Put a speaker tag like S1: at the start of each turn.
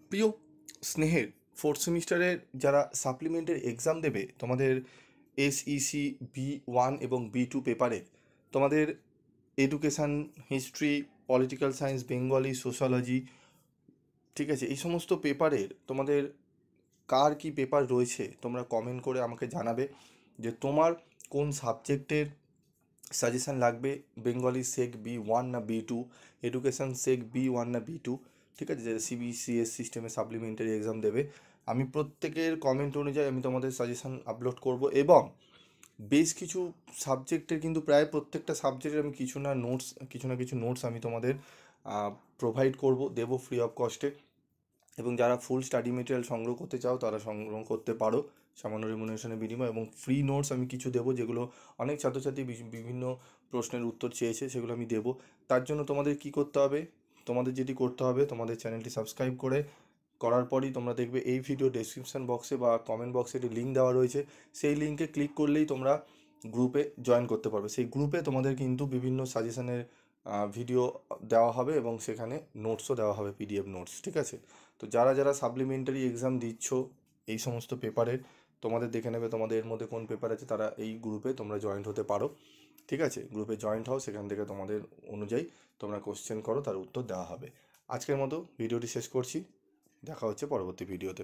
S1: প্রিয় স্নেহের ফোর্থ সেমিস্টারের যারা সাপ্লিমেন্টের এক্সাম দেবে তোমাদের SEC B1 এবং B2 পেপারে, তোমাদের education, history, political science, Bengali, sociology, ঠিক আছে, এই সমস্ত পেপারের তোমাদের কার কি পেপার রয়েছে তোমরা কমেন্ট করে আমাকে জানাবে যে তোমার কোন সাবজেক্টের সাজেশান লাগবে। বেঙ্গলি সেক B1 না B2, এডুকেশান সেক B1 না B2, ঠিক আছে, যে CBCS সিস্টেমে সাপ্লিমেন্টারি এক্সাম দেবে। আমি প্রত্যেকের কমেন্ট অনুযায়ী আমি তোমাদের সাজেশান আপলোড করব, এবং বেশ কিছু সাবজেক্টের কিন্তু প্রায় প্রত্যেকটা সাবজেক্টের আমি কিছু না কিছু নোটস আমি তোমাদের প্রোভাইড করব, দেবো ফ্রি অফ কস্টে। এবং যারা ফুল স্টাডি মেটেরিয়াল সংগ্রহ করতে চাও তারা সংগ্রহ করতে পারো সামান্য রেমুনারেশনের বিনিময়ে, এবং ফ্রি নোটস আমি কিছু দেবো, যেগুলো অনেক ছাত্রছাত্রী বিভিন্ন প্রশ্নের উত্তর চেয়েছে, সেগুলো আমি দেবো। তার জন্য তোমাদের কি করতে হবে, তোমাদের যেটি করতে হবে, তোমাদের চ্যানেলটি সাবস্ক্রাইব করার পরই তোমরা দেখবে এই ভিডিও ডেসক্রিপশন বক্সে বা কমেন্ট বক্সে একটি লিঙ্ক দেওয়া রয়েছে। সেই লিঙ্কে ক্লিক করলেই তোমরা গ্রুপে জয়েন করতে পারবে। সেই গ্রুপে তোমাদের কিন্তু বিভিন্ন সাজেশনের ভিডিও দেওয়া হবে, এবং সেখানে নোটসও দেওয়া হবে, PDF নোটস, ঠিক আছে। তো যারা যারা সাপ্লিমেন্টারি এক্সাম দিচ্ছ এই সমস্ত পেপারের, তোমাদের দেখে নেবে তোমাদের এর মধ্যে কোন পেপার আছে, তারা এই গ্রুপে তোমরা জয়েন্ট হতে পারো, ঠিক আছে। গ্রুপে জয়েন্ট হও, সেখান থেকে তোমাদের অনুযায়ী তোমরা কোশ্চেন করো, তার উত্তর দেওয়া হবে। আজকের মতো ভিডিওটি শেষ করছি, দেখা হচ্ছে পরবর্তী ভিডিওতে।